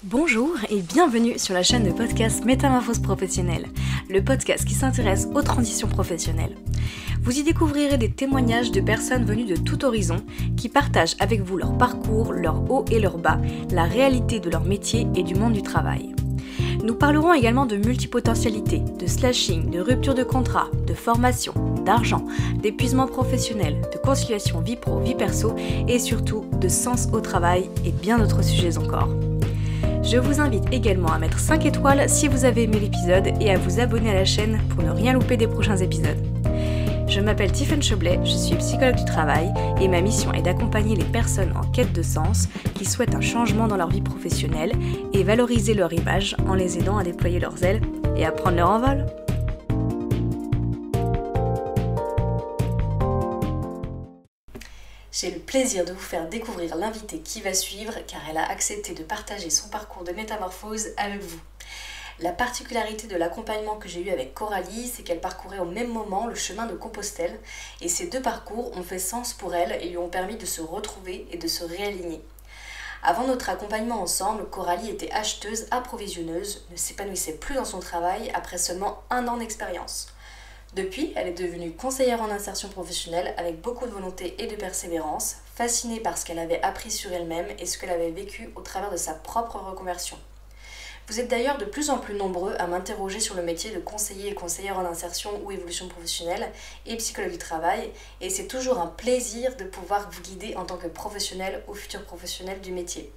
Bonjour et bienvenue sur la chaîne de podcast Métamorphose professionnelle, le podcast qui s'intéresse aux transitions professionnelles. Vous y découvrirez des témoignages de personnes venues de tout horizon qui partagent avec vous leur parcours, leurs hauts et leurs bas, la réalité de leur métier et du monde du travail. Nous parlerons également de multipotentialité, de slashing, de rupture de contrat, de formation, d'argent, d'épuisement professionnel, de conciliation vie pro, vie perso et surtout de sens au travail et bien d'autres sujets encore. Je vous invite également à mettre 5 étoiles si vous avez aimé l'épisode et à vous abonner à la chaîne pour ne rien louper des prochains épisodes. Je m'appelle Tiffany Choblet, je suis psychologue du travail et ma mission est d'accompagner les personnes en quête de sens qui souhaitent un changement dans leur vie professionnelle et valoriser leur image en les aidant à déployer leurs ailes et à prendre leur envol. J'ai le plaisir de vous faire découvrir l'invitée qui va suivre car elle a accepté de partager son parcours de métamorphose avec vous. La particularité de l'accompagnement que j'ai eu avec Coralie, c'est qu'elle parcourait au même moment le chemin de Compostelle et ces deux parcours ont fait sens pour elle et lui ont permis de se retrouver et de se réaligner. Avant notre accompagnement ensemble, Coralie était acheteuse approvisionneuse, ne s'épanouissait plus dans son travail après seulement 1 an d'expérience. Depuis, elle est devenue conseillère en insertion professionnelle avec beaucoup de volonté et de persévérance, fascinée par ce qu'elle avait appris sur elle-même et ce qu'elle avait vécu au travers de sa propre reconversion. Vous êtes d'ailleurs de plus en plus nombreux à m'interroger sur le métier de conseiller et conseillère en insertion ou évolution professionnelle et psychologue du travail, et c'est toujours un plaisir de pouvoir vous guider en tant que professionnel ou futur professionnel du métier.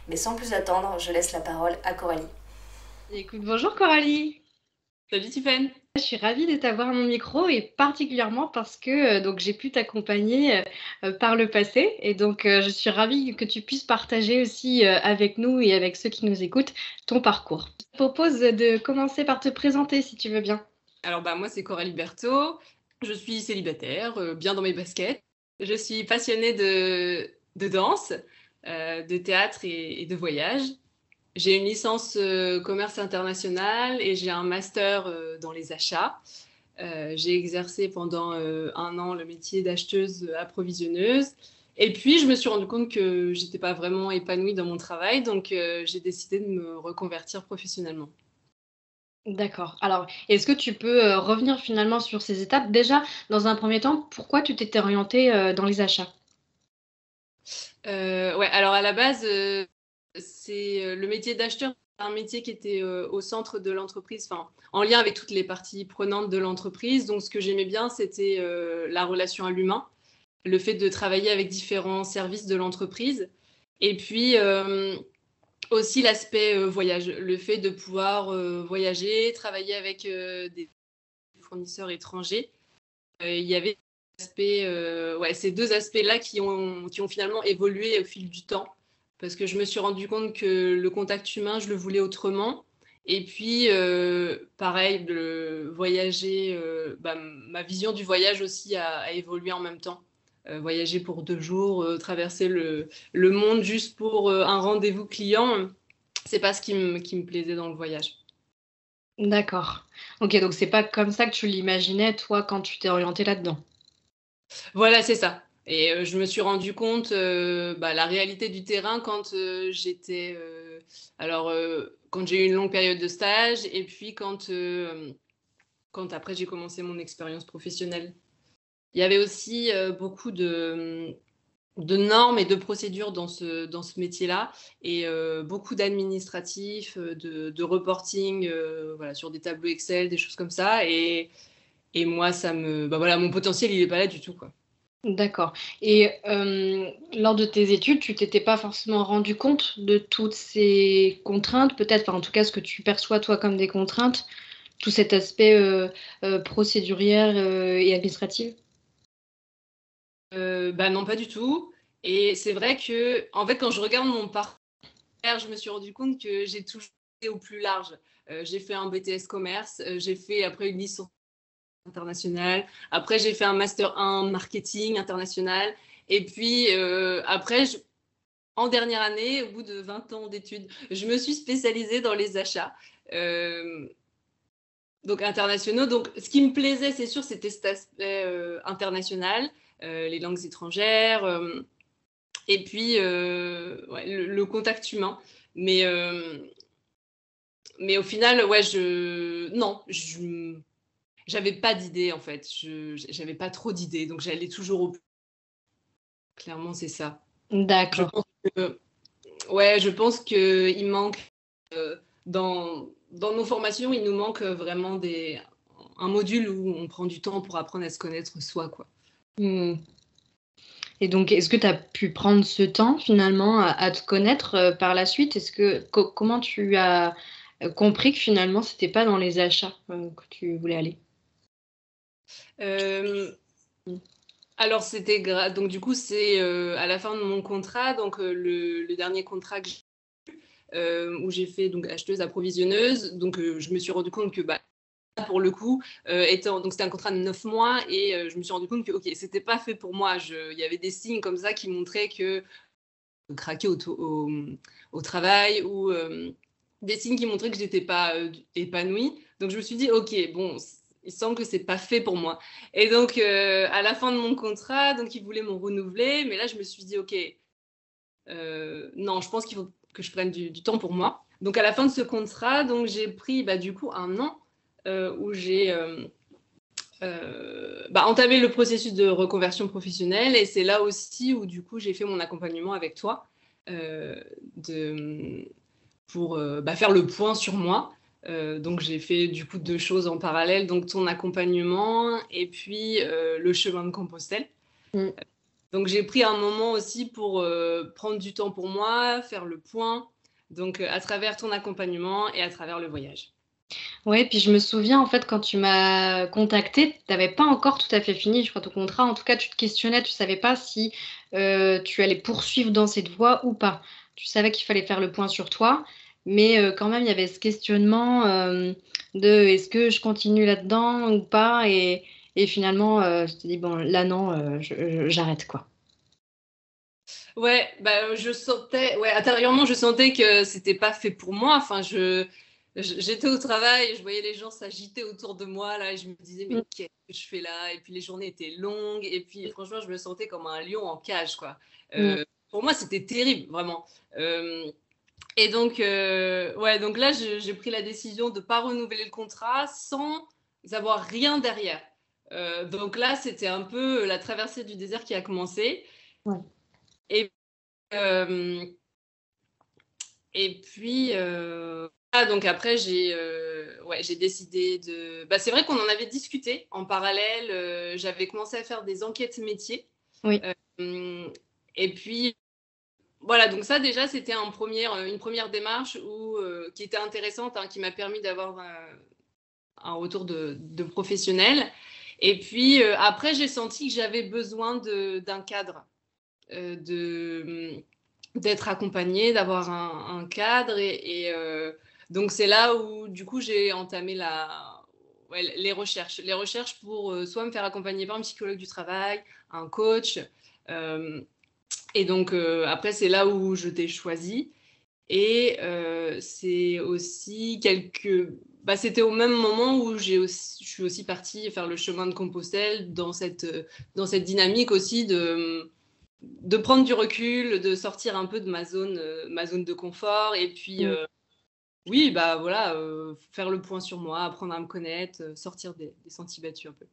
Mais sans plus attendre, je laisse la parole à Coralie. Écoute, bonjour Coralie. Salut Tiffany. Je suis ravie de t'avoir à mon micro et particulièrement parce que donc j'ai pu t'accompagner par le passé et donc je suis ravie que tu puisses partager aussi avec nous et avec ceux qui nous écoutent ton parcours. Je te propose de commencer par te présenter si tu veux bien. Alors moi c'est Coralie Berthaud, je suis célibataire, bien dans mes baskets. Je suis passionnée de danse, de théâtre et de voyage. J'ai une licence commerce international et j'ai un master dans les achats. J'ai exercé pendant 1 an le métier d'acheteuse approvisionneuse. Et puis, je me suis rendu compte que je n'étais pas vraiment épanouie dans mon travail, donc j'ai décidé de me reconvertir professionnellement. D'accord. Alors, est-ce que tu peux revenir finalement sur ces étapes? Déjà, dans un premier temps, pourquoi tu t'étais orientée dans les achats? Ouais, alors à la base, c'est le métier d'acheteur, un métier qui était au centre de l'entreprise, enfin, en lien avec toutes les parties prenantes de l'entreprise. Donc, ce que j'aimais bien, c'était la relation à l'humain, le fait de travailler avec différents services de l'entreprise. Et puis, aussi l'aspect voyage, le fait de pouvoir voyager, travailler avec des fournisseurs étrangers. Il y avait ces 2 aspects-là qui ont finalement évolué au fil du temps. Parce que je me suis rendu compte que le contact humain, je le voulais autrement. Et puis, pareil, de voyager, ma vision du voyage aussi a évolué en même temps. Voyager pour 2 jours, traverser le monde juste pour un rendez-vous client, c'est pas ce qui me plaisait dans le voyage. D'accord. Ok, donc c'est pas comme ça que tu l'imaginais, toi, quand tu t'es orientée là-dedans. Voilà, c'est ça. Et je me suis rendu compte, la réalité du terrain quand j'étais, quand j'ai eu une longue période de stage et puis quand après j'ai commencé mon expérience professionnelle. Il y avait aussi beaucoup de normes et de procédures dans ce métier-là et beaucoup d'administratifs, de reporting, sur des tableaux Excel, des choses comme ça. Et moi, mon potentiel, il est pas là du tout, quoi. D'accord. Et lors de tes études, tu t'étais pas forcément rendu compte de toutes ces contraintes, peut-être, enfin, en tout cas, ce que tu perçois toi comme des contraintes, tout cet aspect procédurière et administratif? Non, pas du tout. Et c'est vrai que, en fait, quand je regarde mon parcours, je me suis rendu compte que j'ai toujours été au plus large. J'ai fait un BTS commerce, j'ai fait après une licence internationale, après j'ai fait un master 1 marketing international, et puis après, en dernière année, au bout de 20 ans d'études, je me suis spécialisée dans les achats. Donc internationaux. Donc, ce qui me plaisait, c'est sûr, c'était cet aspect international, les langues étrangères, et puis le contact humain. Mais au final, ouais, j'avais pas d'idée en fait. J'avais pas trop d'idées, donc j'allais toujours au. Clairement, c'est ça. Je D'accord. pense que, ouais, je pense que il manque dans nos formations, il nous manque vraiment un module où on prend du temps pour apprendre à se connaître soi, quoi. Hmm. Et donc, est-ce que tu as pu prendre ce temps finalement à te connaître par la suite? Comment tu as compris que finalement, c'était pas dans les achats que tu voulais aller? Euh, Mm. alors donc du coup c'est à la fin de mon contrat, donc le dernier contrat que où j'ai fait donc acheteuse approvisionneuse, donc je me suis rendu compte que pour le coup, donc c'était un contrat de 9 mois et je me suis rendu compte que ok, c'était pas fait pour moi. Il y avait des signes comme ça qui montraient que je craquais au travail ou des signes qui montraient que je n'étais pas épanouie. Donc je me suis dit ok, bon, il semble que c'est pas fait pour moi. Et donc à la fin de mon contrat, donc ils voulaient me renouveler, mais là je me suis dit ok, non, je pense qu'il faut que je prenne du temps pour moi. Donc à la fin de ce contrat, donc j'ai pris du coup un an où j'ai entamé le processus de reconversion professionnelle et c'est là aussi où du coup j'ai fait mon accompagnement avec toi euh, pour faire le point sur moi. Donc j'ai fait du coup 2 choses en parallèle, donc ton accompagnement et puis le chemin de Compostelle. Mm. Donc j'ai pris un moment aussi pour prendre du temps pour moi, faire le point, donc à travers ton accompagnement et à travers le voyage. Ouais, puis je me souviens en fait quand tu m'as contacté, tu n'avais pas encore tout à fait fini, je crois, ton contrat. En tout cas, tu te questionnais, tu savais pas si tu allais poursuivre dans cette voie ou pas. Tu savais qu'il fallait faire le point sur toi, mais quand même, il y avait ce questionnement de est-ce que je continue là-dedans ou pas. Et finalement, je te dis, bon, là, non, j'arrête quoi. Ouais, je sentais, ouais, intérieurement, je sentais que c'était pas fait pour moi. Enfin, j'étais au travail, je voyais les gens s'agiter autour de moi là, et je me disais Mm. mais qu'est-ce que je fais là? Et puis les journées étaient longues, et puis franchement, je me sentais comme un lion en cage, quoi. Mm. Pour moi, c'était terrible, vraiment. Et donc, ouais, donc là, j'ai pris la décision de pas renouveler le contrat sans avoir rien derrière. Donc là, c'était un peu la traversée du désert qui a commencé. Ouais. Et euh, puis, donc après, j'ai décidé de. C'est vrai qu'on en avait discuté en parallèle. J'avais commencé à faire des enquêtes métiers. Oui. Et puis, voilà, donc ça, déjà, c'était une première démarche qui était intéressante, hein, qui m'a permis d'avoir un retour de professionnel. Et puis, après, j'ai senti que j'avais besoin d'un cadre. D'être accompagnée, d'avoir un cadre. Donc, c'est là où, du coup, j'ai entamé les recherches. Les recherches pour soit me faire accompagner par un psychologue du travail, un coach. Et donc, après, c'est là où je t'ai choisi. Et c'est aussi c'était au même moment où je suis aussi partie faire le chemin de Compostelle dans cette dynamique aussi de prendre du recul, de sortir un peu de ma zone de confort et puis Mm. oui, voilà, faire le point sur moi, apprendre à me connaître, sortir des sentiers battus un peu.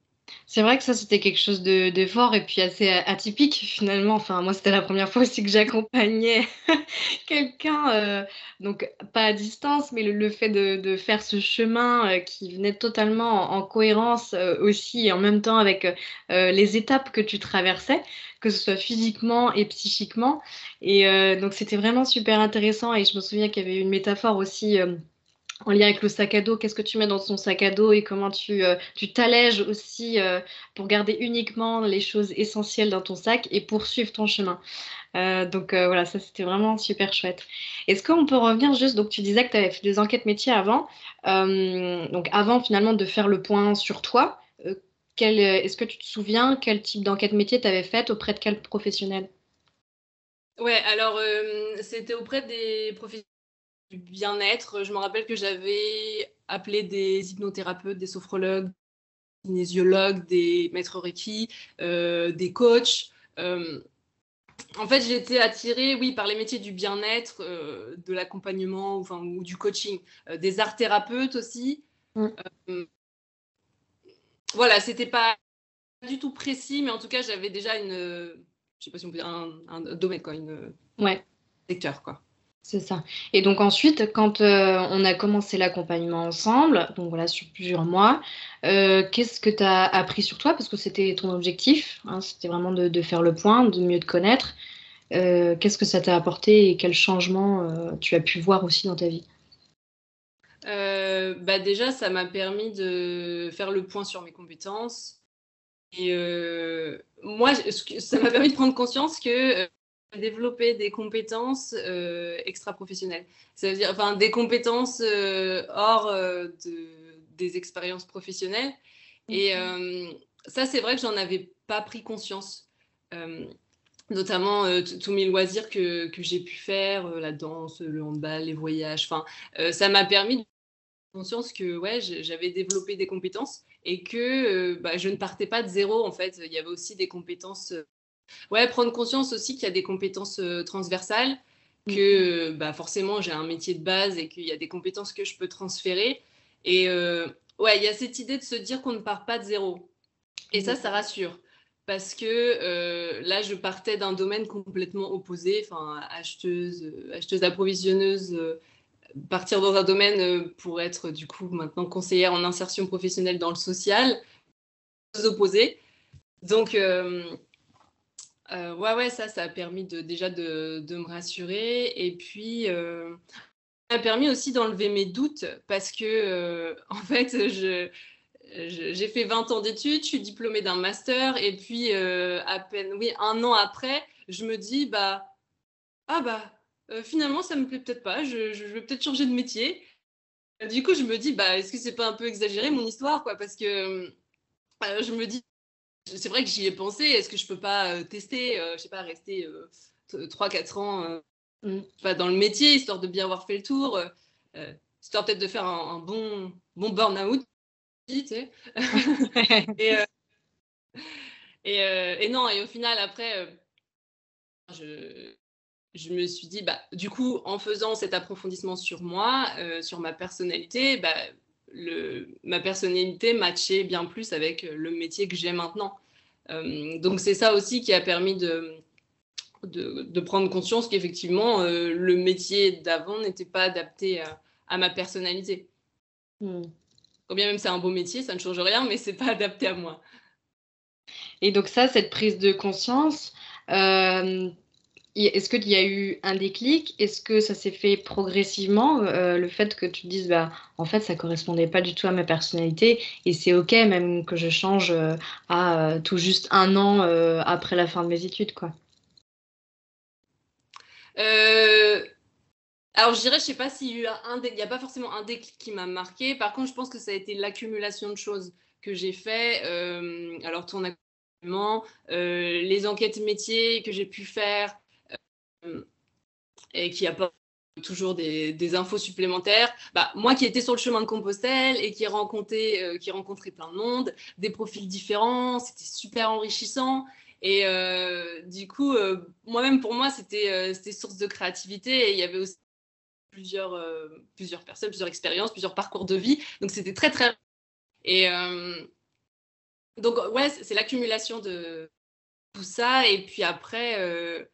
C'est vrai que ça, c'était quelque chose de fort et puis assez atypique finalement. Enfin, moi, c'était la première fois aussi que j'accompagnais quelqu'un, donc pas à distance, mais le fait de faire ce chemin qui venait totalement en cohérence aussi et en même temps avec les étapes que tu traversais, que ce soit physiquement et psychiquement. Et donc, c'était vraiment super intéressant et je me souviens qu'il y avait une métaphore aussi. En lien avec le sac à dos, qu'est-ce que tu mets dans ton sac à dos et comment tu t'allèges aussi pour garder uniquement les choses essentielles dans ton sac et poursuivre ton chemin. Donc voilà, ça c'était vraiment super chouette. Est-ce qu'on peut revenir juste, donc tu disais que tu avais fait des enquêtes métiers avant, donc avant finalement de faire le point sur toi, est-ce que tu te souviens quel type d'enquête métier tu avais faite auprès de quel professionnel? Ouais, alors c'était auprès des professionnels du bien-être. Je me rappelle que j'avais appelé des hypnothérapeutes, des sophrologues, des kinésiologues, des maîtres Reiki, des coachs. En fait, j'ai été attirée, oui, par les métiers du bien-être, de l'accompagnement, ou du coaching, des arts thérapeutes aussi. Euh, voilà, c'était pas du tout précis, mais en tout cas, j'avais déjà je sais pas si on peut dire un domaine, quoi, Ouais, secteur, quoi. c'est ça. Et donc ensuite, quand on a commencé l'accompagnement ensemble, donc voilà, sur plusieurs mois, qu'est-ce que tu as appris sur toi? Parce que c'était ton objectif, hein, c'était vraiment de faire le point, de mieux te connaître. Qu'est-ce que ça t'a apporté et quels changements tu as pu voir aussi dans ta vie? Déjà, ça m'a permis de faire le point sur mes compétences. Et moi, ça m'a permis de prendre conscience que développer des compétences extra-professionnelles. Ça veut dire, enfin, des compétences hors des expériences professionnelles. Et ça, c'est vrai que j'en avais pas pris conscience. Notamment tous mes loisirs que j'ai pu faire, la danse, le handball, les voyages. Enfin, ça m'a permis de prendre conscience que ouais, j'avais développé des compétences et que je ne partais pas de zéro. En fait, il y avait aussi des compétences. Ouais, prendre conscience aussi qu'il y a des compétences transversales, que forcément j'ai un métier de base et qu'il y a des compétences que je peux transférer. Et ouais, il y a cette idée de se dire qu'on ne part pas de zéro. Et ça rassure. Parce que là, je partais d'un domaine complètement opposé, enfin, acheteuse approvisionneuse, partir dans un domaine pour être du coup maintenant conseillère en insertion professionnelle dans le social, deux opposés. Donc, ouais, ça a permis déjà de me rassurer. Et puis, ça a permis aussi d'enlever mes doutes parce que, en fait, j'ai fait 20 ans d'études, je suis diplômée d'un master et puis à peine, oui, un an après, je me dis, finalement, ça me plaît peut-être pas, je vais peut-être changer de métier. Du coup, je me dis, est-ce que c'est pas un peu exagéré mon histoire, quoi, parce que je me dis, c'est vrai que j'y ai pensé, est-ce que je peux pas tester, je sais pas, rester 3-4 ans dans le métier, histoire de bien avoir fait le tour, histoire peut-être de faire un bon burn-out, tu sais. et, et non, et au final, après, je me suis dit, du coup, en faisant cet approfondissement sur moi, sur ma personnalité, ma personnalité matchait bien plus avec le métier que j'ai maintenant. Donc, c'est ça aussi qui a permis de prendre conscience qu'effectivement, le métier d'avant n'était pas adapté à ma personnalité. Quand bien même c'est un beau métier, ça ne change rien, mais c'est pas adapté à moi. Et donc ça, cette prise de conscience, est-ce qu'il y a eu un déclic? Est-ce que ça s'est fait progressivement, le fait que tu te dises, en fait, ça correspondait pas du tout à ma personnalité et c'est OK même que je change à tout juste un an après la fin de mes études, quoi. Alors, je dirais, je sais pas s'il y a eu il n'y a pas forcément un déclic qui m'a marqué. Par contre, je pense que ça a été l'accumulation de choses que j'ai fait. Alors, ton accompagnement, les enquêtes métiers que j'ai pu faire et qui apportent toujours des infos supplémentaires. Moi qui étais sur le chemin de Compostelle et qui rencontrais plein de monde, des profils différents, c'était super enrichissant. Et du coup, moi-même, pour moi, c'était source de créativité. Et il y avait aussi plusieurs personnes, plusieurs expériences, plusieurs parcours de vie. Donc, c'était très, très... Et donc, ouais, c'est l'accumulation de tout ça. Et puis après,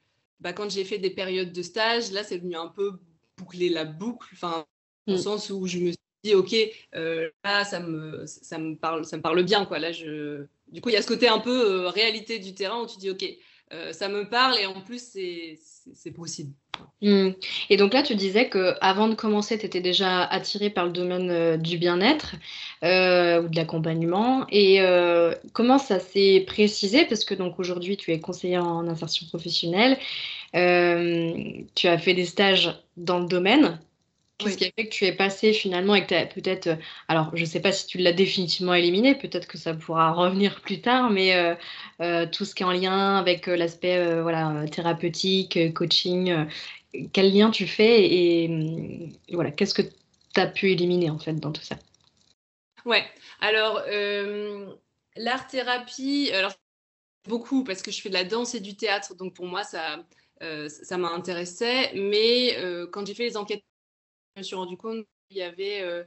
quand j'ai fait des périodes de stage, là, c'est venu un peu boucler la boucle. Enfin, dans le sens où je me suis dit, OK, là, ça me parle bien, quoi. Là, du coup, il y a ce côté un peu réalité du terrain où tu dis, OK, ça me parle et en plus, c'est possible. Et donc là, tu disais que avant de commencer, tu étais déjà attirée par le domaine du bien-être ou de l'accompagnement. Et comment ça s'est précisé? Parce que donc aujourd'hui, tu es conseillère en insertion professionnelle. Tu as fait des stages dans le domaine. Qu'est-ce qui a fait que tu es passée finalement et que tu as peut-être, alors je ne sais pas si tu l'as définitivement éliminé, peut-être que ça pourra revenir plus tard, mais tout ce qui est en lien avec l'aspect voilà, thérapeutique, coaching, quel lien tu fais et voilà, qu'est-ce que tu as pu éliminer en fait dans tout ça? Ouais, alors l'art-thérapie, alors beaucoup parce que je fais de la danse et du théâtre. Donc, pour moi, ça m'intéressait. Mais quand j'ai fait les enquêtes, je me suis rendu compte qu'il y avait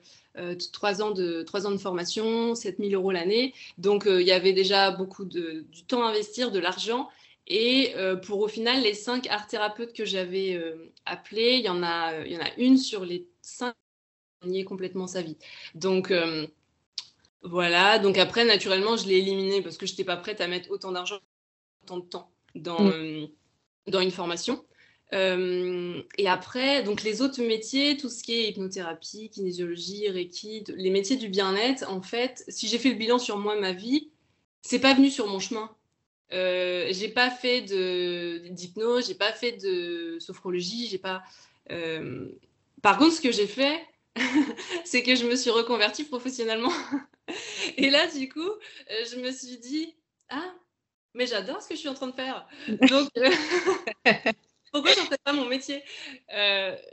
3 ans de formation, 7 000 € l'année. Donc, il y avait déjà beaucoup du temps à investir, de l'argent. Et pour au final, les 5 art thérapeutes que j'avais appelés, il y en a une sur les 5 qui a gagné complètement sa vie. Donc, voilà. Donc après, naturellement, je l'ai éliminé parce que je n'étais pas prête à mettre autant d'argent, autant de temps dans une formation. Et après, donc les autres métiers, tout ce qui est hypnothérapie, kinésiologie, reiki, les métiers du bien-être, en fait, si j'ai fait le bilan sur moi, ma vie, c'est pas venu sur mon chemin. J'ai pas fait d'hypnose, j'ai pas fait de sophrologie, j'ai pas. Par contre, ce que j'ai fait, c'est que je me suis reconvertie professionnellement. Et là, du coup, je me suis dit, ah, mais j'adore ce que je suis en train de faire. Donc, pourquoi je n'en fais pas mon métier?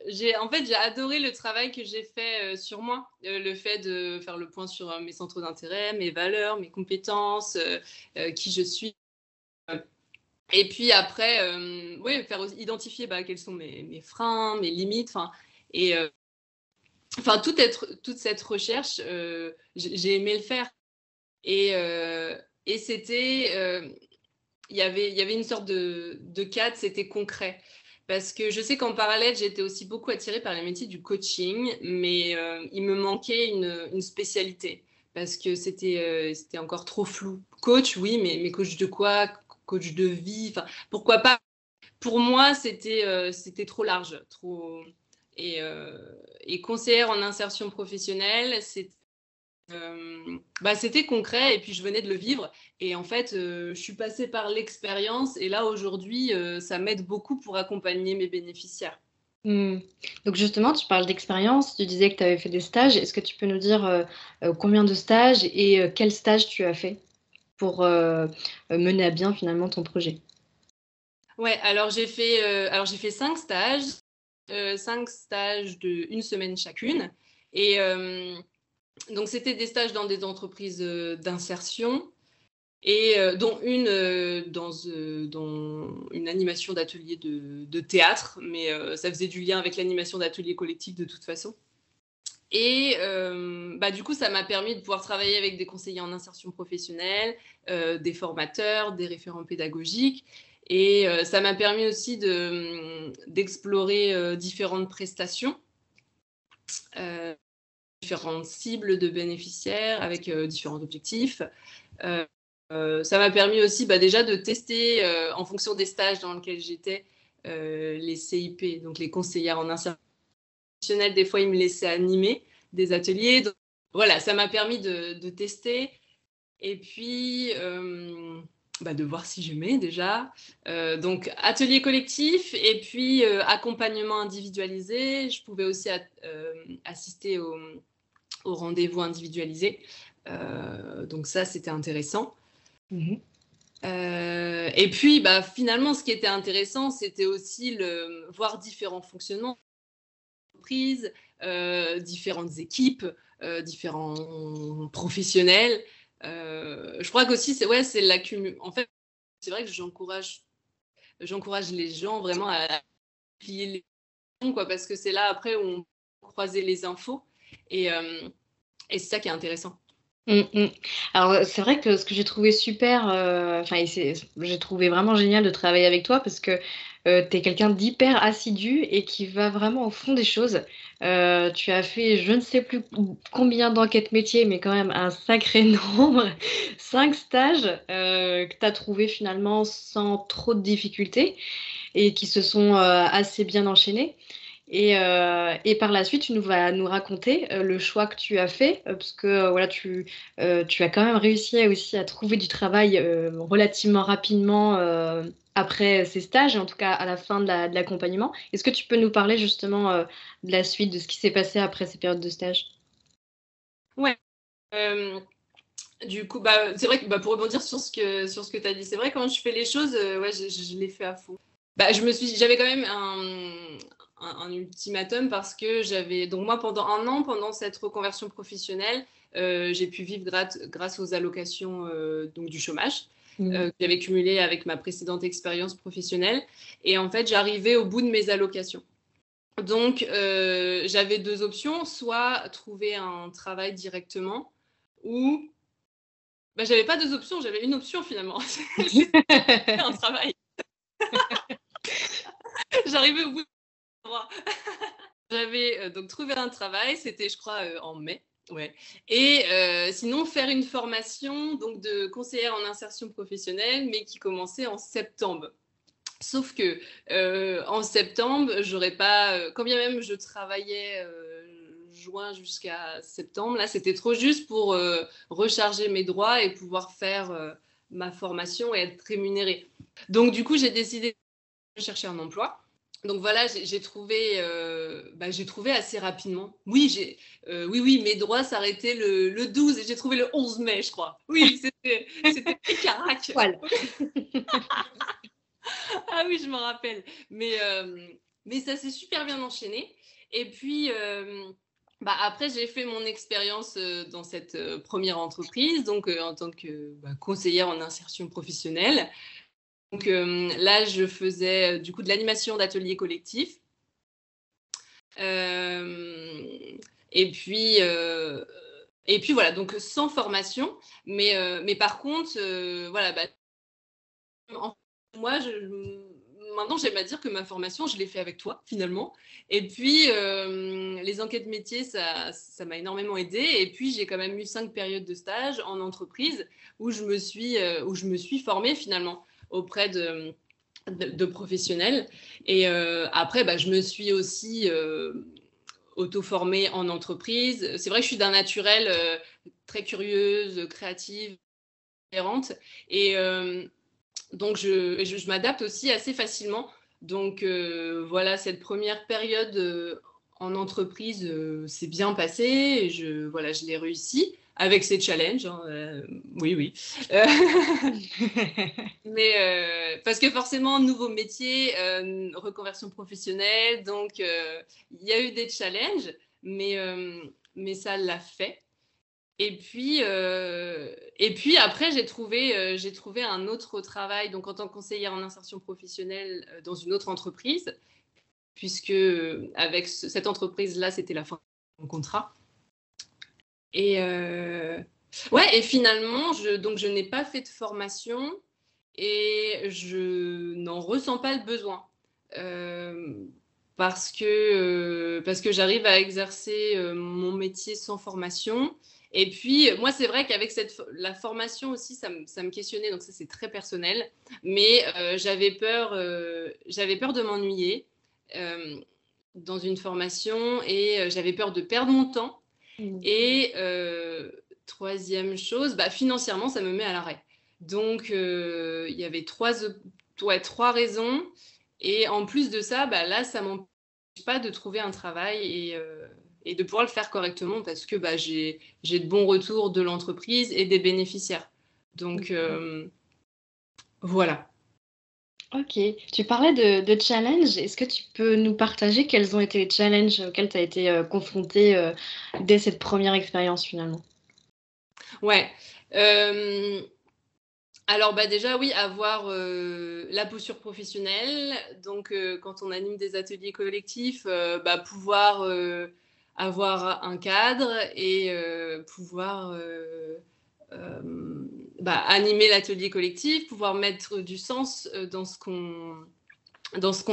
J'ai adoré le travail que j'ai fait sur moi, le fait de faire le point sur mes centres d'intérêt, mes valeurs, mes compétences, qui je suis. Et puis après, faire identifier quels sont mes freins, mes limites, et toute cette recherche, j'ai aimé le faire. Et c'était, il y avait une sorte de cadre, c'était concret. Parce que je sais qu'en parallèle, j'étais aussi beaucoup attirée par les métiers du coaching, mais il me manquait une spécialité parce que c'était encore trop flou. Coach, oui, mais coach de quoi? Coach de vie, pourquoi pas? Pour moi, c'était trop large, trop. Et conseillère en insertion professionnelle, c'était concret et puis je venais de le vivre. Et en fait, je suis passée par l'expérience et là, aujourd'hui, ça m'aide beaucoup pour accompagner mes bénéficiaires. Donc justement, tu parles d'expérience, tu disais que tu avais fait des stages. Est-ce que tu peux nous dire combien de stages et quel stage tu as fait pour mener à bien finalement ton projet? Ouais, alors j'ai fait 5 stages, 5 stages de 1 semaine chacune. Et donc, c'était des stages dans des entreprises d'insertion et dont une dans une animation d'atelier de théâtre, mais ça faisait du lien avec l'animation d'atelier collectif de toute façon. Et du coup, ça m'a permis de pouvoir travailler avec des conseillers en insertion professionnelle, des formateurs, des référents pédagogiques. Et ça m'a permis aussi d'explorer différentes prestations, différentes cibles de bénéficiaires avec différents objectifs. Ça m'a permis aussi déjà de tester, en fonction des stages dans lesquels j'étais, les CIP, donc les conseillères en insertion professionnelle. Des fois, ils me laissaient animer des ateliers. Donc, voilà, ça m'a permis de tester et puis de voir si j'aimais déjà. Donc, atelier collectif et puis accompagnement individualisé. Je pouvais aussi assister au rendez-vous individualisé. Donc ça, c'était intéressant. Et puis, finalement, ce qui était intéressant, c'était aussi voir différents fonctionnements d'entreprise, différentes équipes, différents professionnels. Je crois qu'aussi, c'est l'accumulation. En fait, c'est vrai que j'encourage les gens vraiment à plier les gens, parce que c'est là après où on croise les infos. Et c'est ça qui est intéressant. Alors, c'est vrai que ce que j'ai trouvé super, j'ai trouvé vraiment génial de travailler avec toi parce que tu es quelqu'un d'hyper assidu et qui va vraiment au fond des choses. Tu as fait je ne sais plus combien d'enquêtes métiers, mais quand même un sacré nombre, 5 stages que tu as trouvé finalement sans trop de difficultés et qui se sont assez bien enchaînés. Et par la suite, tu vas nous raconter le choix que tu as fait, parce que voilà, tu as quand même réussi aussi à trouver du travail relativement rapidement après ces stages, et en tout cas à la fin de l'accompagnement. Est-ce que tu peux nous parler justement de la suite, de ce qui s'est passé après ces périodes de stage? Ouais. Du coup, c'est vrai que pour rebondir sur ce que tu as dit, c'est vrai, quand je fais les choses, je l'ai fait à fond. J'avais quand même un ultimatum parce que donc moi, pendant 1 an, pendant cette reconversion professionnelle, j'ai pu vivre grâce aux allocations donc du chômage. que j'avais cumulé avec ma précédente expérience professionnelle. Et en fait, j'arrivais au bout de mes allocations. Donc, j'avais 2 options, soit trouver un travail directement ou... j'avais pas 2 options, j'avais une option finalement. C'était un travail. J'arrivais au bout de mon droit. J'avais donc trouvé un travail, c'était je crois en mai. Ouais. Et sinon, faire une formation donc, de conseillère en insertion professionnelle, mais qui commençait en septembre. Sauf que en septembre, j'aurais pas, quand bien même je travaillais juin jusqu'à septembre, là c'était trop juste pour recharger mes droits et pouvoir faire ma formation et être rémunérée. Donc du coup, j'ai décidé de chercher un emploi. Donc voilà, j'ai trouvé assez rapidement. Oui, oui, mes droits s'arrêtaient le 12 et j'ai trouvé le 11 mai, je crois. Oui, c'était carac. Voilà. Ah oui, je m'en rappelle. Mais ça s'est super bien enchaîné. Et puis, après, j'ai fait mon expérience dans cette première entreprise, donc en tant que conseillère en insertion professionnelle. Donc là, je faisais du coup de l'animation d'ateliers collectifs. Et puis voilà, donc sans formation. Mais par contre, voilà, moi, maintenant, j'aime à dire que ma formation, je l'ai fait avec toi, finalement. Et puis, les enquêtes métiers, ça m'a énormément aidée. Et puis, j'ai quand même eu 5 périodes de stage en entreprise où je me suis formée, finalement, auprès de professionnels. Et après, je me suis aussi auto-formée en entreprise. C'est vrai que je suis d'un naturel très curieuse, créative, différente. Et donc, je m'adapte aussi assez facilement. Donc, voilà, cette première période en entreprise s'est bien passée. Et je l'ai réussi avec ses challenges. Hein, oui. Mais parce que forcément, nouveau métier, reconversion professionnelle. Donc, il y a eu des challenges, mais ça l'a fait. Et puis après, j'ai trouvé un autre travail, donc en tant que conseillère en insertion professionnelle dans une autre entreprise, puisque avec cette entreprise-là, c'était la fin de mon contrat. Et et finalement, je n'ai pas fait de formation et je n'en ressens pas le besoin. Parce que j'arrive à exercer mon métier sans formation. Et puis, moi, c'est vrai qu'avec la formation aussi, ça me questionnait. Donc, ça, c'est très personnel. Mais j'avais peur de m'ennuyer dans une formation et j'avais peur de perdre mon temps. Et troisième chose, financièrement, ça me met à l'arrêt. Donc, il y avait trois raisons. Et en plus de ça, là, ça m'empêche pas de trouver un travail et de pouvoir le faire correctement parce que j'ai de bons retours de l'entreprise et des bénéficiaires. Donc, voilà. Ok. Tu parlais de challenge. Est-ce que tu peux nous partager quels ont été les challenges auxquels tu as été confrontée dès cette première expérience finalement? Ouais. Alors déjà oui, avoir la posture professionnelle. Donc quand on anime des ateliers collectifs, pouvoir avoir un cadre et pouvoir animer l'atelier collectif, pouvoir mettre du sens dans ce qu'on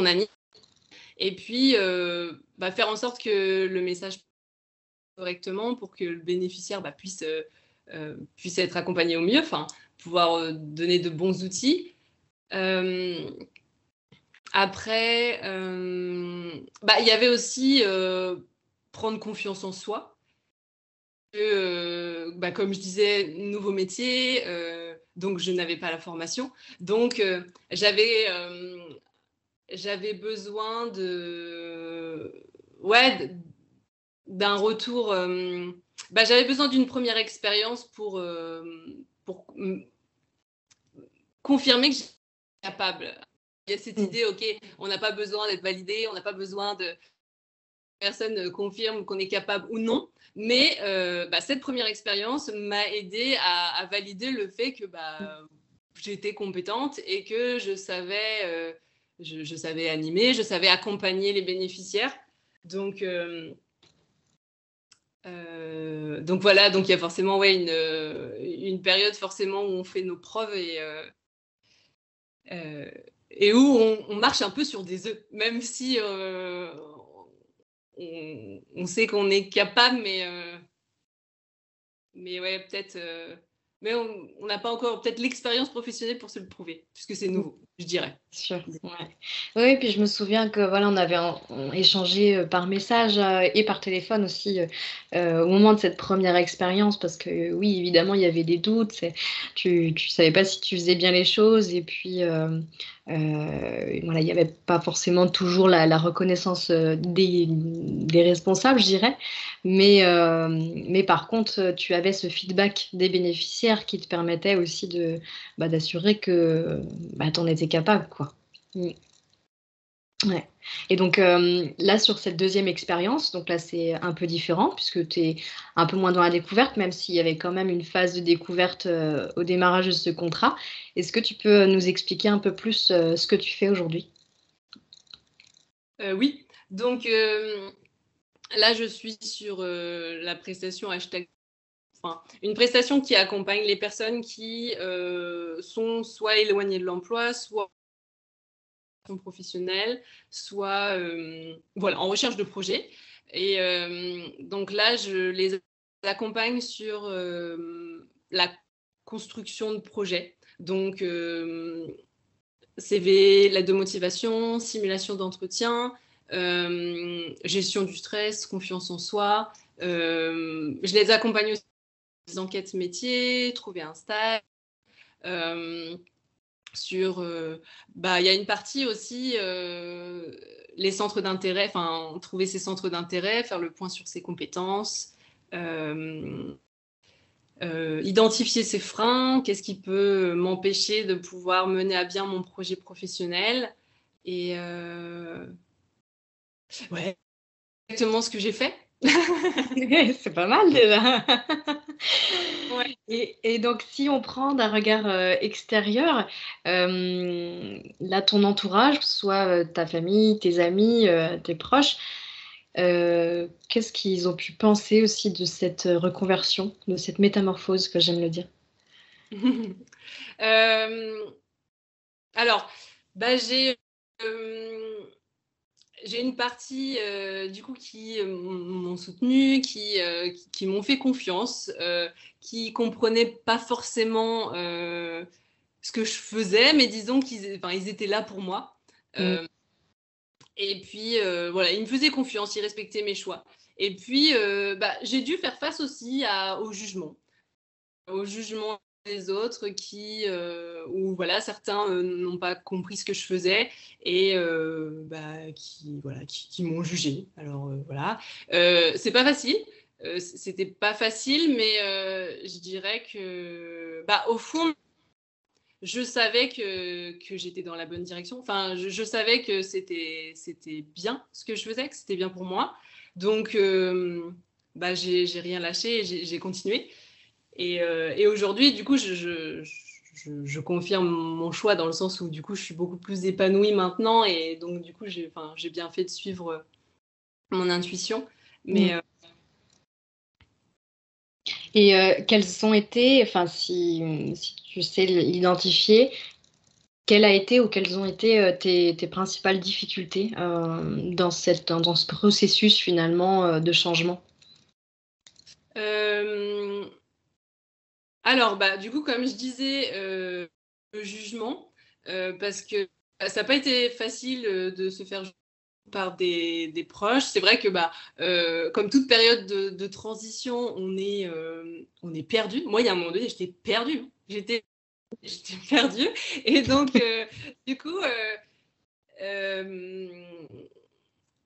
anime. Et puis faire en sorte que le message passe correctement pour que le bénéficiaire puisse être accompagné au mieux. Enfin, pouvoir donner de bons outils. Après, il y avait aussi prendre confiance en soi. Comme je disais, nouveau métier, donc je n'avais pas la formation. Donc, j'avais besoin d'un retour. J'avais besoin d'une première expérience pour confirmer que j'étais capable. Il y a cette idée, ok, on n'a pas besoin d'être validé, on n'a pas besoin de personne confirme qu'on est capable ou non. Mais cette première expérience m'a aidé à valider le fait que j'étais compétente et que je savais, je savais animer, je savais accompagner les bénéficiaires. Donc voilà, donc il y a forcément une période forcément où on fait nos preuves et où on marche un peu sur des œufs, même si on sait qu'on est capable, mais ouais, peut-être. Mais on n'a pas encore peut-être l'expérience professionnelle pour se le prouver, puisque c'est nouveau, je dirais. Sûr, ouais. Oui, puis je me souviens que voilà, on avait échangé par message et par téléphone aussi au moment de cette première expérience, parce que oui, évidemment, il y avait des doutes. Tu savais pas si tu faisais bien les choses, et puis voilà, il n'y avait pas forcément toujours la reconnaissance des responsables, je dirais. Mais par contre, tu avais ce feedback des bénéficiaires qui te permettait aussi d'assurer que tu en étais capable, quoi. Ouais. Et donc là, sur cette deuxième expérience, donc là, c'est un peu différent puisque tu es un peu moins dans la découverte, même s'il y avait quand même une phase de découverte au démarrage de ce contrat. Est-ce que tu peux nous expliquer un peu plus ce que tu fais aujourd'hui? Oui, donc là, je suis sur la prestation hashtag. Enfin, une prestation qui accompagne les personnes qui sont soit éloignées de l'emploi, soit professionnelle, soit voilà, en recherche de projet. Et donc là, je les accompagne sur la construction de projets. Donc, CV, lettre de motivation, simulation d'entretien, gestion du stress, confiance en soi. Je les accompagne aussi dans des enquêtes métiers, trouver un stage. Sur, il y a une partie aussi, les centres d'intérêt, enfin, trouver ses centres d'intérêt, faire le point sur ses compétences, identifier ses freins, qu'est-ce qui peut m'empêcher de pouvoir mener à bien mon projet professionnel. Et ouais, exactement ce que j'ai fait. C'est pas mal déjà. Ouais. Et donc, si on prend d'un regard extérieur, là, ton entourage, que ce soit ta famille, tes amis, tes proches, qu'est-ce qu'ils ont pu penser aussi de cette reconversion, de cette métamorphose, que j'aime le dire? Alors, j'ai une partie du coup qui m'ont soutenue, qui m'ont fait confiance, qui comprenaient pas forcément ce que je faisais, mais disons ils étaient là pour moi. Et puis voilà, ils me faisaient confiance, ils respectaient mes choix. Et puis j'ai dû faire face aussi au jugement des autres où voilà, certains n'ont pas compris ce que je faisais et qui m'ont jugé. Alors voilà, c'est pas facile. C'était pas facile, mais je dirais que au fond, je savais que j'étais dans la bonne direction. Enfin, je savais que c'était bien ce que je faisais, que c'était bien pour moi. Donc, j'ai rien lâché et j'ai continué. Et aujourd'hui, du coup, je confirme mon choix dans le sens où, du coup, je suis beaucoup plus épanouie maintenant. Et donc, du coup, j'ai bien fait de suivre mon intuition. Mais Et quelles ont été, enfin, si tu sais l'identifier, quelles ont été tes principales difficultés dans ce processus finalement de changement? Alors, du coup, comme je disais, le jugement, parce que ça n'a pas été facile de se faire juger par des proches. C'est vrai que comme toute période de transition, on est perdu. Moi, il y a un moment donné, j'étais perdue. J'étais perdue. Et donc, du coup,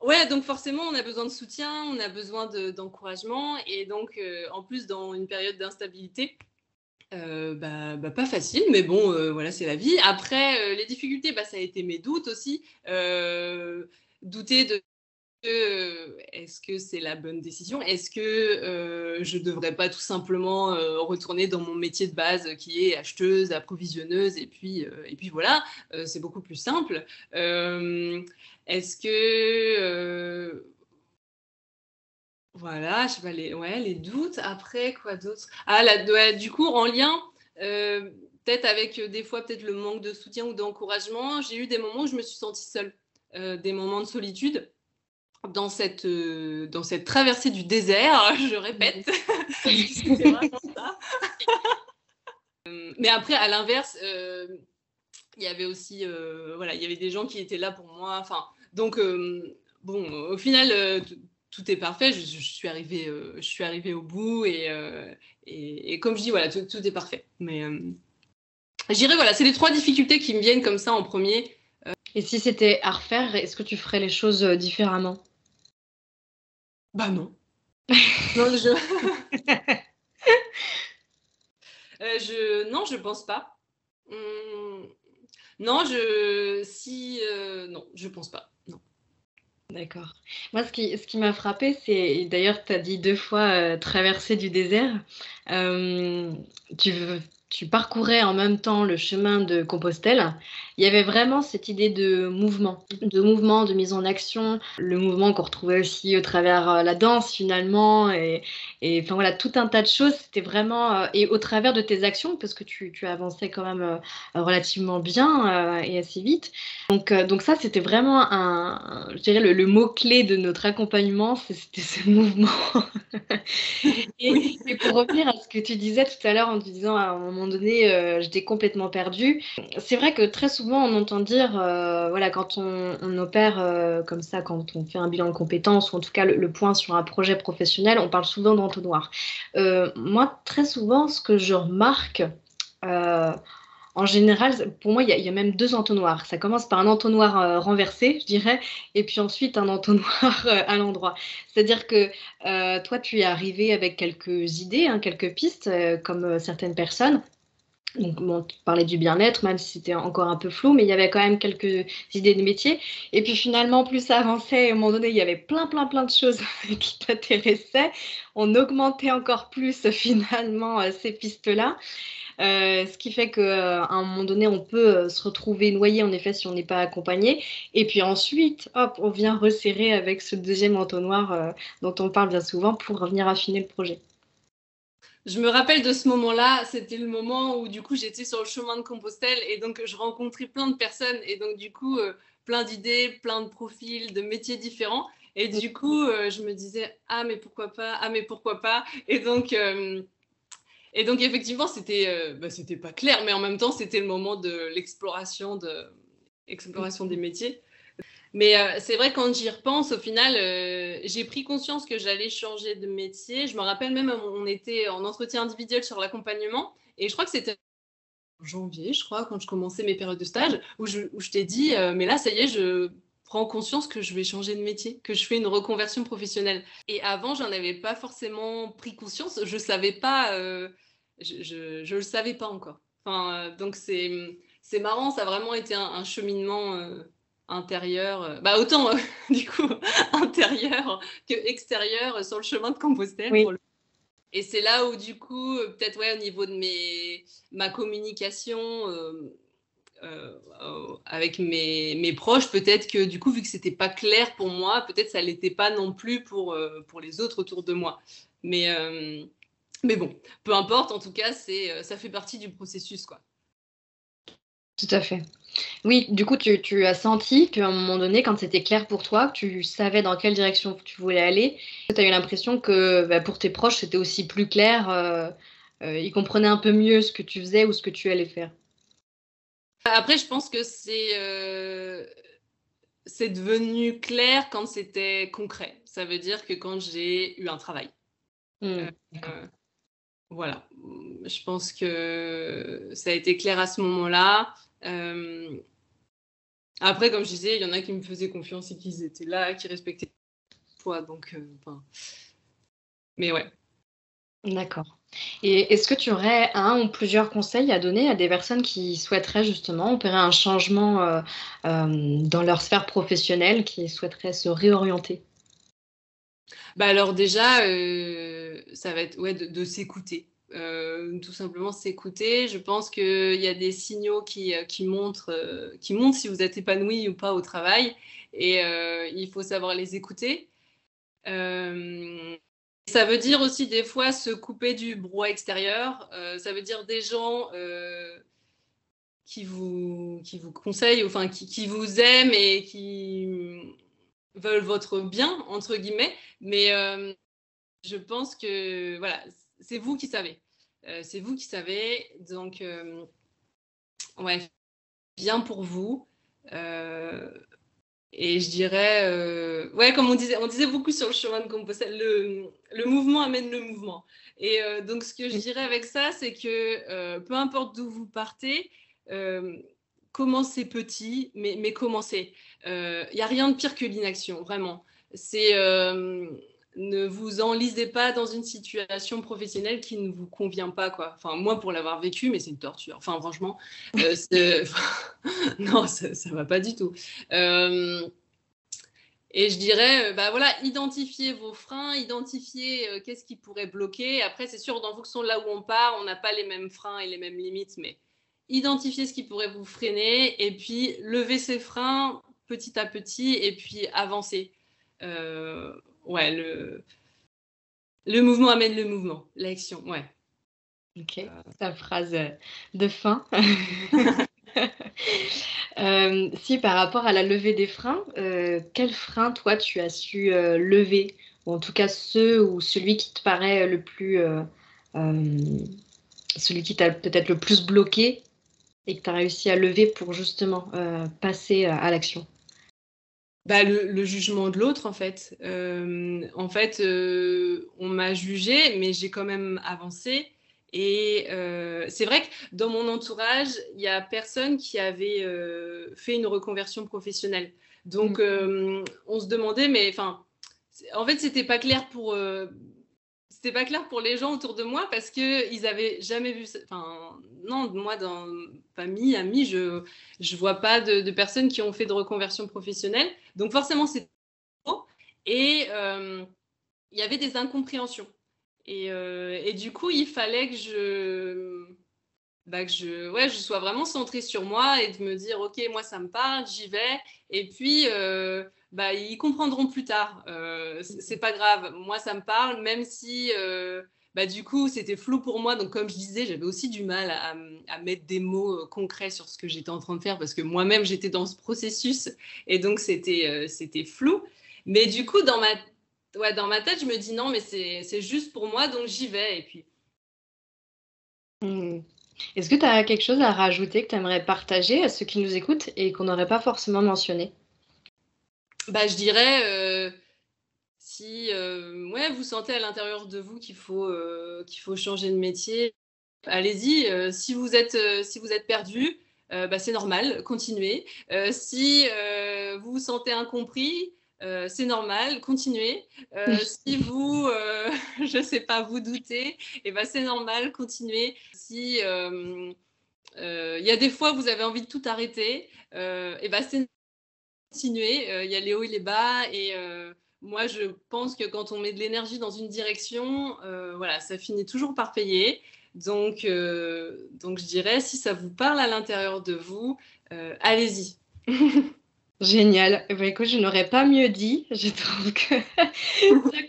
ouais, donc forcément, on a besoin de soutien, on a besoin d'encouragement. Et donc, en plus, dans une période d'instabilité, pas facile, mais bon, voilà, c'est la vie. Après, les difficultés, ça a été mes doutes aussi. Douter de est-ce que c'est la bonne décision? Est-ce que je ne devrais pas tout simplement retourner dans mon métier de base qui est acheteuse, approvisionneuse, et puis voilà, c'est beaucoup plus simple. Est-ce que... voilà, je sais pas, les doutes. Après, quoi d'autre? Du coup, en lien, peut-être avec des fois peut-être le manque de soutien ou d'encouragement, j'ai eu des moments où je me suis sentie seule, des moments de solitude. Dans cette traversée du désert, je répète, c'est vraiment ça. Mais après, à l'inverse, il y avait aussi, voilà, il y avait des gens qui étaient là pour moi. Enfin, donc, bon, au final, tout est parfait. Je suis arrivée au bout et comme je dis, voilà, tout est parfait. Mais je dirais, voilà, c'est les 3 difficultés qui me viennent comme ça en premier. Et si c'était à refaire, est-ce que tu ferais les choses différemment? Bah non. Non, non, je pense pas. Non, non, je pense pas. Non. D'accord. Moi, ce qui m'a frappé, c'est, d'ailleurs, tu as dit 2 fois traverser du désert. Tu parcourais en même temps le chemin de Compostelle. Il y avait vraiment cette idée de mouvement, de mise en action, le mouvement qu'on retrouvait aussi au travers la danse finalement, et enfin voilà, tout un tas de choses. C'était vraiment, et au travers de tes actions, parce que tu avançais quand même relativement bien et assez vite. Donc ça, c'était vraiment je dirais le mot-clé de notre accompagnement, c'était ce mouvement. Oui. Et pour revenir à ce que tu disais tout à l'heure en te disant à un moment donné, j'étais complètement perdue. C'est vrai que très souvent on entend dire, voilà, quand on opère comme ça, quand on fait un bilan de compétences ou en tout cas le point sur un projet professionnel, on parle souvent d'entonnoir. Moi, très souvent, ce que je remarque, en général, pour moi, il y a même 2 entonnoirs. Ça commence par un entonnoir renversé, je dirais, et puis ensuite un entonnoir à l'endroit. C'est-à-dire que toi, tu es arrivé avec quelques idées, hein, quelques pistes, comme certaines personnes. Donc, bon, tu parlais du bien-être, même si c'était encore un peu flou, mais il y avait quand même quelques idées de métier. Et puis finalement, plus ça avançait, à un moment donné, il y avait plein de choses qui t'intéressaient. On augmentait encore plus finalement ces pistes-là. Ce qui fait qu'à un moment donné, on peut se retrouver noyé, en effet, si on n'est pas accompagné. Et puis ensuite, hop, on vient resserrer avec ce deuxième entonnoir dont on parle bien souvent pour revenir affiner le projet. Je me rappelle de ce moment-là, c'était le moment où du coup j'étais sur le chemin de Compostelle et donc je rencontrais plein de personnes et donc du coup plein d'idées, plein de profils, de métiers différents et du coup je me disais ah mais pourquoi pas, ah mais pourquoi pas et donc effectivement c'était pas clair mais en même temps c'était le moment de l'exploration des métiers. Mais c'est vrai, quand j'y repense, au final, j'ai pris conscience que j'allais changer de métier. Je me rappelle même, on était en entretien individuel sur l'accompagnement. Et je crois que c'était en janvier, je crois, quand je commençais mes périodes de stage, où je t'ai dit, mais là, ça y est, je prends conscience que je vais changer de métier, que je fais une reconversion professionnelle. Et avant, j'en avais pas forcément pris conscience. Je savais pas, je le savais pas encore. Enfin, donc c'est marrant, ça a vraiment été un cheminement intérieur, autant du coup intérieur que extérieur sur le chemin de Compostelle. Oui. Et c'est là où du coup, peut-être ouais, au niveau de ma communication avec mes proches, peut-être que du coup, vu que c'était pas clair pour moi, peut-être ça l'était pas non plus pour les autres autour de moi. Mais bon, peu importe, en tout cas, ça fait partie du processus, quoi. Tout à fait. Oui, du coup, tu as senti qu'à un moment donné, quand c'était clair pour toi, que tu savais dans quelle direction tu voulais aller, tu as eu l'impression que pour tes proches, c'était aussi plus clair, ils comprenaient un peu mieux ce que tu faisais ou ce que tu allais faire. Après, je pense que c'est devenu clair quand c'était concret. Ça veut dire que quand j'ai eu un travail. Voilà. Je pense que ça a été clair à ce moment-là. Après, comme je disais, il y en a qui me faisaient confiance et qui étaient là, qui respectaient toi. Donc, mais ouais. D'accord. Et est-ce que tu aurais un ou plusieurs conseils à donner à des personnes qui souhaiteraient justement opérer un changement dans leur sphère professionnelle, qui souhaiteraient se réorienter? Bah alors déjà, ça va être de s'écouter. Tout simplement s'écouter. Je pense qu'il y a des signaux qui montrent si vous êtes épanoui ou pas au travail. Et il faut savoir les écouter. Ça veut dire aussi des fois se couper du brouhaha extérieur. Ça veut dire des gens qui vous conseillent, enfin qui vous aiment et qui veulent votre bien, entre guillemets. Mais je pense que voilà, c'est vous qui savez. C'est vous qui savez. Donc, ouais, bien pour vous. Et je dirais, ouais, comme on disait beaucoup sur le chemin de Compostelle, le mouvement amène le mouvement. Et donc, ce que je dirais avec ça, c'est que peu importe d'où vous partez, commencez petit, mais commencez. Il n'y a rien de pire que l'inaction, vraiment. C'est ne vous enlisez pas dans une situation professionnelle qui ne vous convient pas, quoi. Enfin, moi, pour l'avoir vécu, mais c'est une torture. Enfin, franchement, non, ça va pas du tout. Et je dirais, bah voilà, identifiez vos freins, identifiez qu'est-ce qui pourrait bloquer. Après, c'est sûr, dans fonction de là où on part, on n'a pas les mêmes freins et les mêmes limites, mais identifiez ce qui pourrait vous freiner et puis levez ces freins petit à petit et puis avancez. Ouais, le mouvement amène le mouvement, l'action, ouais. Ok, ta phrase de fin. Si par rapport à la levée des freins, quel frein toi tu as su lever, ou en tout cas celui qui te paraît le plus, celui qui t'a peut-être le plus bloqué et que tu as réussi à lever pour justement passer à l'action? Bah, le jugement de l'autre, en fait. On m'a jugée, mais j'ai quand même avancé. Et c'est vrai que dans mon entourage, il n'y a personne qui avait fait une reconversion professionnelle. Donc, on se demandait, mais enfin, en fait, c'était pas clair pour les gens autour de moi parce qu'ils n'avaient jamais vu ça. Enfin, non, moi, dans famille, amis, je ne vois pas de personnes qui ont fait de reconversion professionnelle. Donc, forcément, c'est trop. Et il y avait des incompréhensions. Et du coup, il fallait que je sois vraiment centrée sur moi et de me dire, OK, moi, ça me parle, j'y vais. Et puis, ils comprendront plus tard. C'est pas grave. Moi, ça me parle, même si, du coup, c'était flou pour moi. Donc, comme je disais, j'avais aussi du mal à mettre des mots concrets sur ce que j'étais en train de faire parce que moi-même, j'étais dans ce processus. Et donc, c'était flou. Mais du coup, dans ma tête, je me dis non, mais c'est juste pour moi, donc j'y vais. Et puis, Est-ce que tu as quelque chose à rajouter que tu aimerais partager à ceux qui nous écoutent et qu'on n'aurait pas forcément mentionné? je dirais, si vous sentez à l'intérieur de vous qu'il faut changer de métier, allez-y. Si vous êtes perdu, c'est normal, continuez. Si vous vous sentez incompris, c'est normal, continuez. Si vous, je sais pas, vous doutez, c'est normal, continuez. Si il y a des fois vous avez envie de tout arrêter, c'est continuer. Il y a les hauts et les bas et moi, je pense que quand on met de l'énergie dans une direction, ça finit toujours par payer. Donc, je dirais, si ça vous parle à l'intérieur de vous, allez-y. Génial. Écoute, je n'aurais pas mieux dit. Je trouve que ça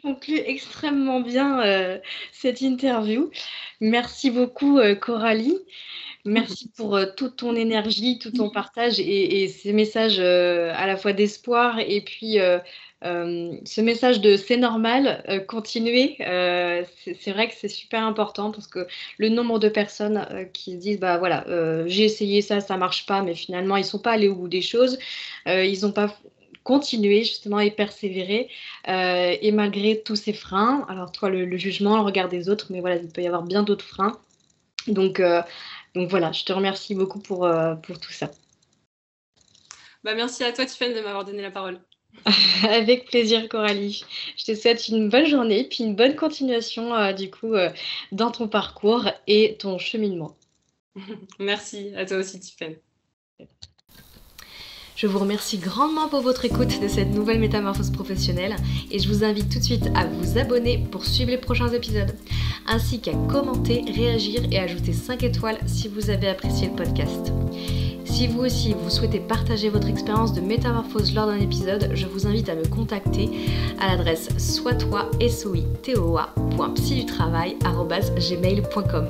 conclut extrêmement bien cette interview. Merci beaucoup, Coralie. Merci pour toute ton énergie, tout ton partage et ces messages à la fois d'espoir et puis ce message de c'est normal, continuer. C'est vrai que c'est super important parce que le nombre de personnes qui se disent bah voilà, j'ai essayé ça, ça marche pas, mais finalement ils sont pas allés au bout des choses, ils n'ont pas continué justement et persévérer et malgré tous ces freins, alors toi le jugement, le regard des autres, mais voilà, il peut y avoir bien d'autres freins. Donc voilà, je te remercie beaucoup pour tout ça. Merci à toi, Tiffany, de m'avoir donné la parole. Avec plaisir, Coralie. Je te souhaite une bonne journée, puis une bonne continuation dans ton parcours et ton cheminement. Merci à toi aussi, Tiffany. Je vous remercie grandement pour votre écoute de cette nouvelle métamorphose professionnelle et je vous invite tout de suite à vous abonner pour suivre les prochains épisodes, ainsi qu'à commenter, réagir et ajouter 5 étoiles si vous avez apprécié le podcast. Si vous aussi vous souhaitez partager votre expérience de métamorphose lors d'un épisode, je vous invite à me contacter à l'adresse soitoi.psydutravail@gmail.com.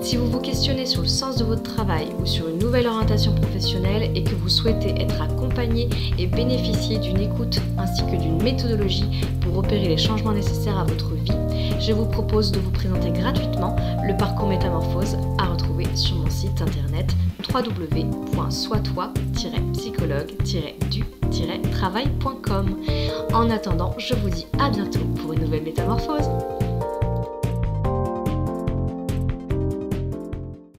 Si vous vous questionnez sur le sens de votre travail ou sur une nouvelle orientation professionnelle et que vous souhaitez être accompagné et bénéficier d'une écoute ainsi que d'une méthodologie pour opérer les changements nécessaires à votre vie, je vous propose de vous présenter gratuitement le parcours métamorphose à retrouver sur mon site internet www.soitoi-psychologue-du-travail.com. En attendant, je vous dis à bientôt pour une nouvelle métamorphose.